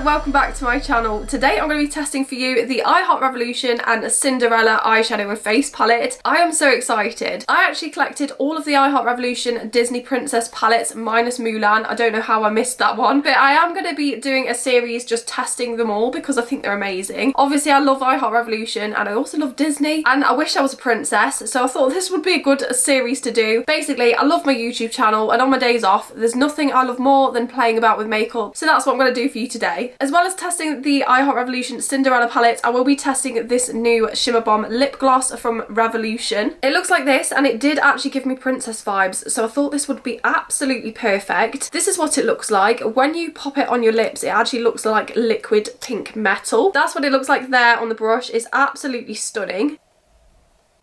welcome back to my channel. Today I'm going to be testing for you the I Heart Revolution and Cinderella eyeshadow and face palette. I am so excited. I actually collected all of the I Heart Revolution Disney Princess palettes minus Mulan. I don't know how I missed that one, but I am going to be doing a series just testing them all because I think they're amazing. Obviously I love I Heart Revolution and I also love Disney and I wish I was a princess, so I thought this would be a good series to do. Basically I love my YouTube channel and on my days off there's nothing I love more than playing about with makeup, so that's what I'm going to do for you today. As well as testing the I Heart Revolution Cinderella palette, I will be testing this new Shimmer Bomb lip gloss from Revolution. It looks like this and it did actually give me princess vibes, so I thought this would be absolutely perfect. This is what it looks like. When you pop it on your lips, it actually looks like liquid pink metal. That's what it looks like there on the brush. It's absolutely stunning.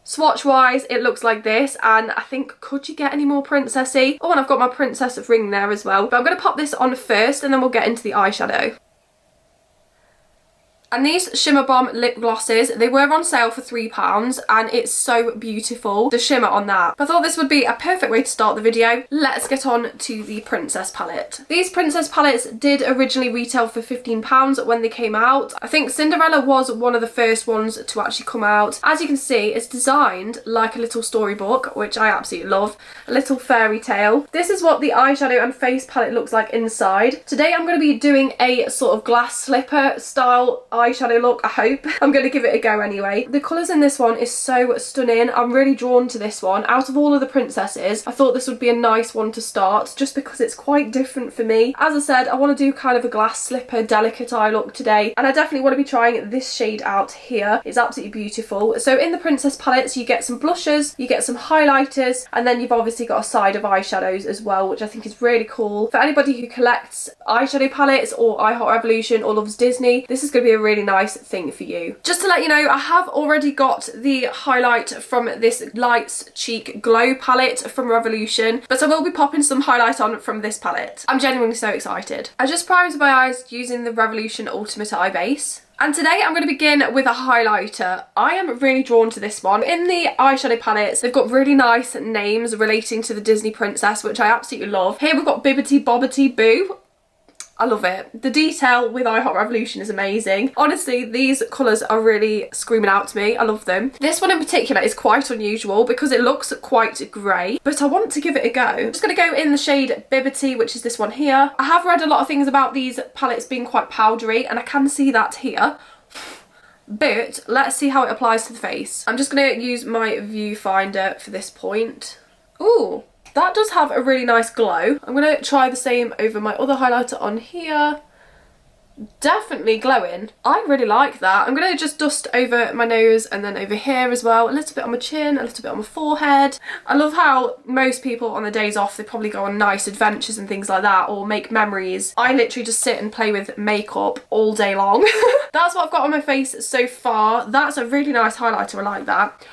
Swatch wise, it looks like this, and I think, could you get any more princessy? Oh, and I've got my princess ring there as well. But I'm going to pop this on first and then we'll get into the eyeshadow. And these Shimmer Bomb lip glosses, they were on sale for £3 and it's so beautiful, the shimmer on that. I thought this would be a perfect way to start the video. Let's get on to the princess palette. These princess palettes did originally retail for £15 when they came out. I think Cinderella was one of the first ones to actually come out. As you can see, it's designed like a little storybook, which I absolutely love. A little fairy tale. This is what the eyeshadow and face palette looks like inside. Today I'm going to be doing a sort of glass slipper style eyeshadow look, I hope. I'm going to give it a go anyway. The colours in this one is so stunning. I'm really drawn to this one. Out of all of the princesses, I thought this would be a nice one to start just because it's quite different for me. As I said, I want to do kind of a glass slipper, delicate eye look today, and I definitely want to be trying this shade out here. It's absolutely beautiful. So in the princess palettes, you get some blushes, you get some highlighters, and then you've obviously got a side of eyeshadows as well, which I think is really cool. For anybody who collects eyeshadow palettes or I Heart Revolution or loves Disney, this is going to be a really nice thing for you. Just to let you know, I have already got the highlight from this Lights Cheek Glow palette from Revolution, but I will be popping some highlight on from this palette. I'm genuinely so excited. I just primed my eyes using the Revolution Ultimate Eye Base. And today I'm going to begin with a highlighter. I am really drawn to this one. In the eyeshadow palettes, they've got really nice names relating to the Disney princess, which I absolutely love. Here we've got Bibbidi Bobbidi Boo. I love it. The detail with I Heart Revolution is amazing. Honestly, these colours are really screaming out to me. I love them. This one in particular is quite unusual because it looks quite grey, but I want to give it a go. I'm just going to go in the shade Bibbidi, which is this one here. I have read a lot of things about these palettes being quite powdery, and I can see that here. But let's see how it applies to the face. I'm just going to use my viewfinder for this point. Ooh. That does have a really nice glow. I'm going to try the same over my other highlighter on here. Definitely glowing. I really like that. I'm going to just dust over my nose and then over here as well. A little bit on my chin, a little bit on my forehead. I love how most people on their days off, they probably go on nice adventures and things like that or make memories. I literally just sit and play with makeup all day long. That's what I've got on my face so far. That's a really nice highlighter. I like that.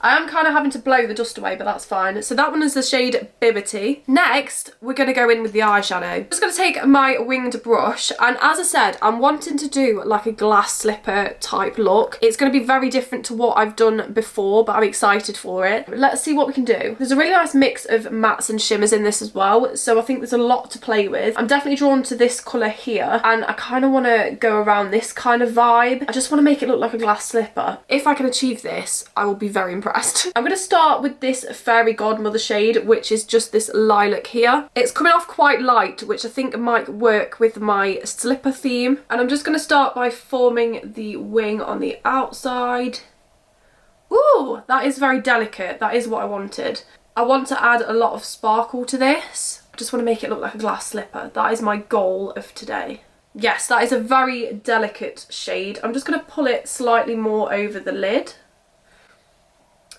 I am kind of having to blow the dust away, but that's fine. So that one is the shade Bibbidi. Next, we're going to go in with the eyeshadow. I'm just going to take my winged brush, and as I said, I'm wanting to do like a glass slipper type look. It's going to be very different to what I've done before, but I'm excited for it. Let's see what we can do. There's a really nice mix of mattes and shimmers in this as well, so I think there's a lot to play with. I'm definitely drawn to this colour here, and I kind of want to go around this kind of vibe. I just want to make it look like a glass slipper. If I can achieve this, I will be very impressed. I'm going to start with this Fairy Godmother shade, which is just this lilac here. It's coming off quite light, which I think might work with my slipper theme. And I'm just going to start by forming the wing on the outside. Ooh, that is very delicate. That is what I wanted. I want to add a lot of sparkle to this. I just want to make it look like a glass slipper. That is my goal of today. Yes, that is a very delicate shade. I'm just going to pull it slightly more over the lid.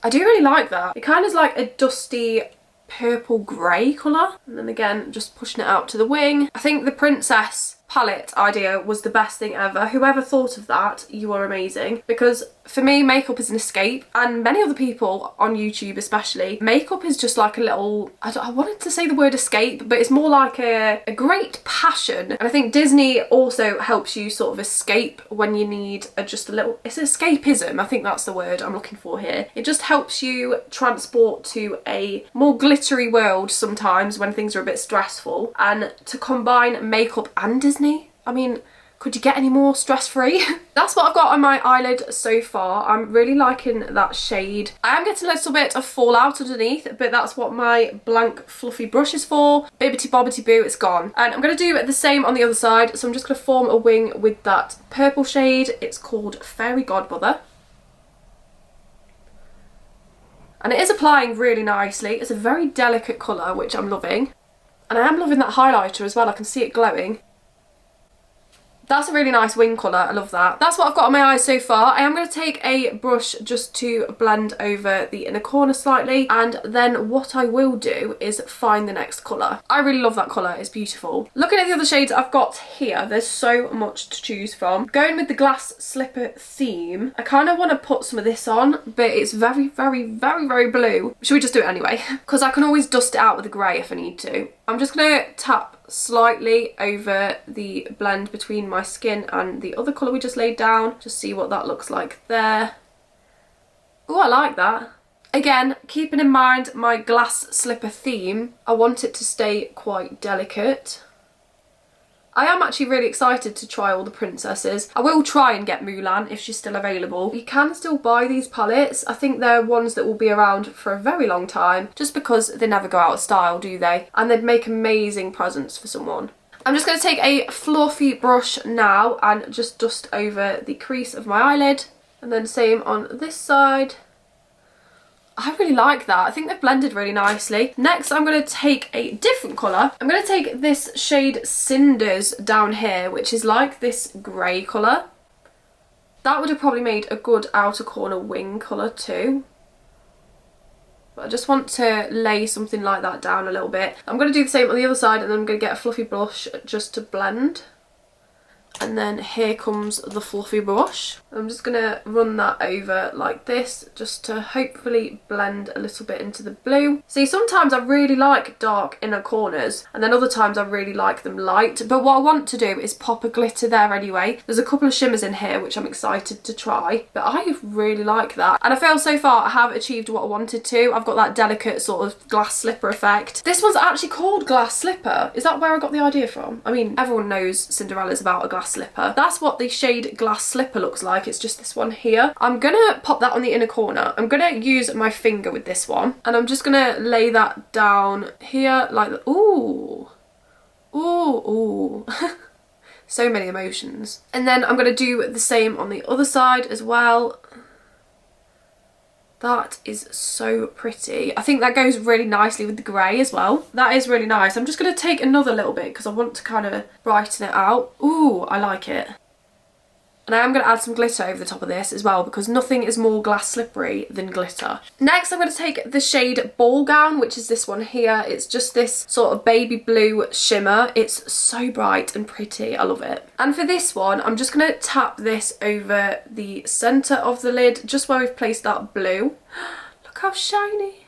I do really like that. It kind of is like a dusty purple grey colour. And then again, just pushing it out to the wing. I think the princess palette idea was the best thing ever. Whoever thought of that, you are amazing. Because for me, makeup is an escape, and many other people on YouTube especially, makeup is just like a little, I wanted to say the word escape, but it's more like a great passion. And I think Disney also helps you sort of escape when you need just a little, it's escapism, I think that's the word I'm looking for here. It just helps you transport to a more glittery world sometimes when things are a bit stressful, and to combine makeup and Disney, I mean, Could you get any more stress-free? That's what I've got on my eyelid so far. I'm really liking that shade. I am getting a little bit of fallout underneath, but that's what my blank fluffy brush is for. Bibbity bobbity boo, it's gone. And I'm going to do the same on the other side. So I'm just going to form a wing with that purple shade. It's called Fairy Godmother. And it is applying really nicely. It's a very delicate colour, which I'm loving. And I am loving that highlighter as well. I can see it glowing. That's a really nice wing colour, I love that. That's what I've got on my eyes so far. I am going to take a brush just to blend over the inner corner slightly, and then what I will do is find the next colour. I really love that colour, it's beautiful. Looking at the other shades I've got here, there's so much to choose from. Going with the glass slipper theme, I kind of want to put some of this on, but it's very, very, very, very blue. Should we just do it anyway? Because I can always dust it out with a grey if I need to. I'm just going to tap slightly over the blend between my skin and the other colour we just laid down. Just see what that looks like there. Oh, I like that. Again, keeping in mind my glass slipper theme, I want it to stay quite delicate. I am actually really excited to try all the princesses. I will try and get Mulan if she's still available. You can still buy these palettes. I think they're ones that will be around for a very long time, just because they never go out of style, do they? And they'd make amazing presents for someone. I'm just going to take a fluffy brush now and just dust over the crease of my eyelid. And then same on this side. I really like that. I think they've blended really nicely. Next, I'm going to take a different colour. I'm going to take this shade Cinders down here, which is like this grey colour. That would have probably made a good outer corner wing colour too. But I just want to lay something like that down a little bit. I'm going to do the same on the other side, and then I'm going to get a fluffy brush just to blend. And then here comes the fluffy brush. I'm just going to run that over like this, just to hopefully blend a little bit into the blue. See, sometimes I really like dark inner corners, and then other times I really like them light. But what I want to do is pop a glitter there anyway. There's a couple of shimmers in here which I'm excited to try, but I really like that. And I feel so far I have achieved what I wanted to. I've got that delicate sort of glass slipper effect. This one's actually called Glass Slipper. Is that where I got the idea from? I mean, everyone knows Cinderella's about a glass slipper. That's what the shade Glass Slipper looks like. It's just this one here. I'm gonna pop that on the inner corner. I'm gonna use my finger with this one, and I'm just gonna lay that down here like that. Ooh, ooh, ooh. So many emotions. And then I'm gonna do the same on the other side as well. That is so pretty. I think that goes really nicely with the grey as well. That is really nice. I'm just going to take another little bit because I want to kind of brighten it out. Ooh, I like it. And I am going to add some glitter over the top of this as well, because nothing is more glass slippery than glitter. Next, I'm going to take the shade Ball Gown, which is this one here. It's just this sort of baby blue shimmer. It's so bright and pretty. I love it. And for this one, I'm just going to tap this over the centre of the lid, just where we've placed that blue. Look how shiny.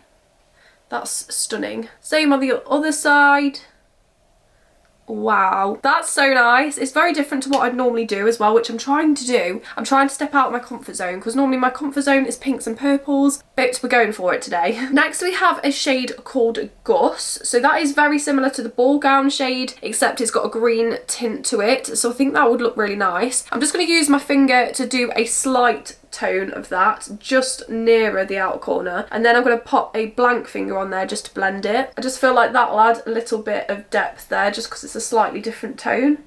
That's stunning. Same on the other side. Wow, that's so nice. It's very different to what I'd normally do as well, which I'm trying to do. I'm trying to step out of my comfort zone, because normally my comfort zone is pinks and purples, but we're going for it today. Next we have a shade called Gus. So that is very similar to the Ball Gown shade, except it's got a green tint to it. So I think that would look really nice. I'm just going to use my finger to do a slight tone of that just nearer the outer corner, and then I'm going to pop a blank finger on there just to blend it. I just feel like that'll add a little bit of depth there, just because it's a slightly different tone.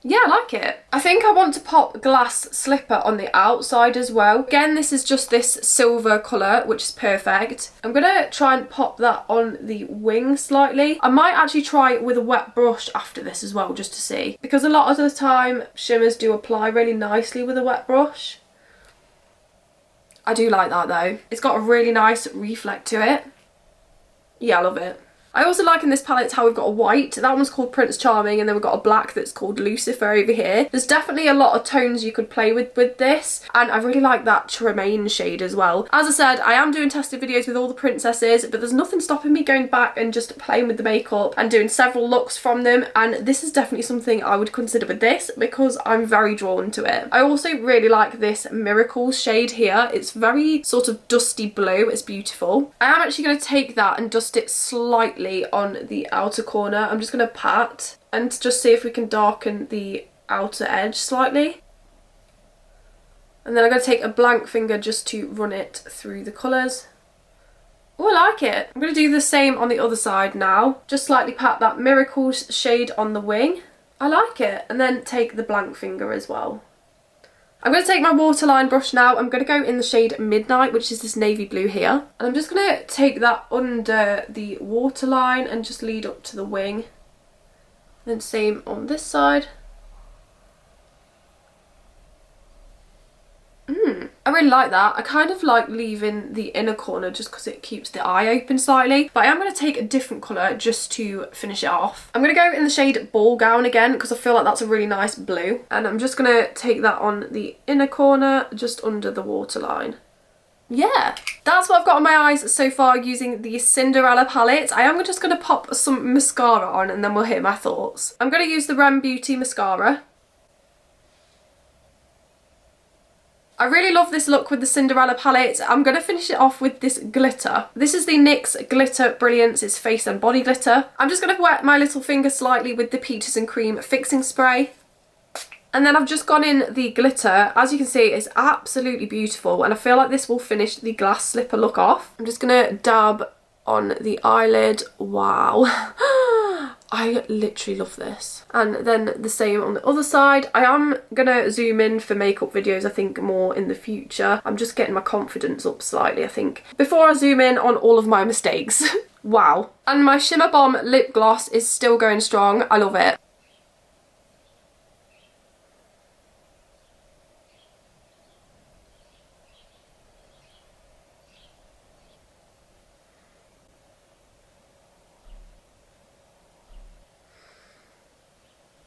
Yeah, I like it. I think I want to pop Glass Slipper on the outside as well. Again, this is just this silver colour, which is perfect. I'm going to try and pop that on the wing slightly. I might actually try it with a wet brush after this as well, just to see. Because a lot of the time, shimmers do apply really nicely with a wet brush. I do like that though. It's got a really nice reflect to it. Yeah, I love it. I also like in this palette how we've got a white, that one's called Prince Charming, and then we've got a black that's called Lucifer over here. There's definitely a lot of tones you could play with this, and I really like that Tremaine shade as well. As I said, I am doing tested videos with all the princesses, but there's nothing stopping me going back and just playing with the makeup and doing several looks from them, and this is definitely something I would consider with this because I'm very drawn to it. I also really like this Miracles shade here. It's very sort of dusty blue, it's beautiful. I am actually going to take that and dust it slightly lightly on the outer corner. I'm just going to pat and just see if we can darken the outer edge slightly. And then I'm going to take a blank finger just to run it through the colours. Oh, I like it. I'm going to do the same on the other side now. Just slightly pat that Miracles shade on the wing. I like it. And then take the blank finger as well. I'm going to take my waterline brush now. I'm going to go in the shade Midnight, which is this navy blue here. And I'm just going to take that under the waterline and just lead up to the wing. Then same on this side. I really like that. I kind of like leaving the inner corner just because it keeps the eye open slightly. But I am going to take a different colour just to finish it off. I'm going to go in the shade Ball Gown again because I feel like that's a really nice blue. And I'm just going to take that on the inner corner just under the waterline. Yeah, that's what I've got on my eyes so far using the Cinderella palette. I am just going to pop some mascara on and then we'll hear my thoughts. I'm going to use the Rem Beauty mascara. I really love this look with the Cinderella palette. I'm going to finish it off with this glitter. This is the NYX Glitter Brilliance. It's face and body glitter. I'm just going to wet my little finger slightly with the Peaches and Cream fixing spray. And then I've just gone in the glitter. As you can see, it's absolutely beautiful. And I feel like this will finish the glass slipper look off. I'm just going to dab on the eyelid. Wow. I literally love this. And then the same on the other side. I am gonna zoom in for makeup videos, I think, more in the future. I'm just getting my confidence up slightly, I think, before I zoom in on all of my mistakes. Wow. And my Shimmer Bomb lip gloss is still going strong. I love it.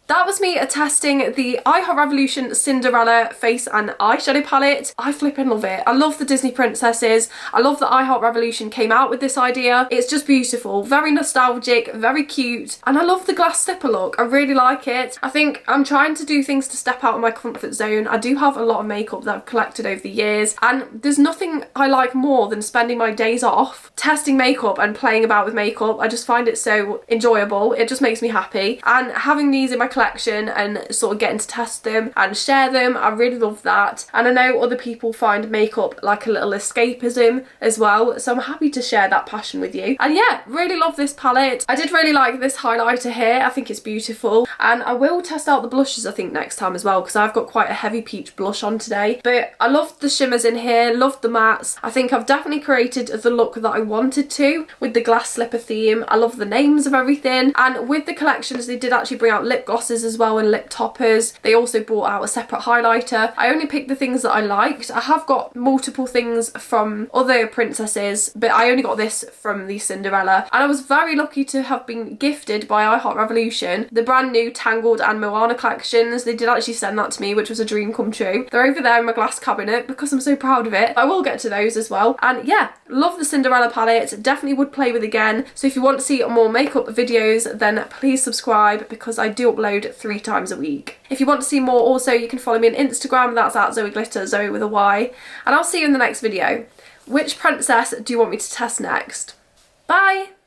That was me testing the I Heart Revolution Cinderella face and eyeshadow palette. I flipping love it. I love the Disney princesses. I love that I Heart Revolution came out with this idea. It's just beautiful, very nostalgic, very cute, and I love the glass slipper look. I really like it. I think I'm trying to do things to step out of my comfort zone. I do have a lot of makeup that I've collected over the years, and there's nothing I like more than spending my days off testing makeup and playing about with makeup. I just find it so enjoyable. It just makes me happy, and having these in my collection and sort of getting to test them and share them, I really love that. And I know other people find makeup like a little escapism as well, so I'm happy to share that passion with you. And yeah, really love this palette. I did really like this highlighter here. I think it's beautiful, and I will test out the blushes I think next time as well, because I've got quite a heavy peach blush on today. But I loved the shimmers in here, loved the mattes. I think I've definitely created the look that I wanted to with the glass slipper theme. I love the names of everything, and with the collections they did actually bring out lip glosses as well and lip toppers. They also brought out a separate highlighter. I only picked the things that I liked. I have got multiple things from other princesses, but I only got this from the Cinderella, and I was very lucky to have been gifted by I Heart Revolution the brand new Tangled and Moana collections. They did actually send that to me, which was a dream come true. They're over there in my glass cabinet because I'm so proud of it. I will get to those as well. And yeah, love the Cinderella palette. Definitely would play with again. So if you want to see more makeup videos, then please subscribe, because I do upload 3 times a week. If you want to see more also, you can follow me on Instagram. That's at Zoey Glitter, Zoey with a Y. And I'll see you in the next video. Which princess do you want me to test next? Bye!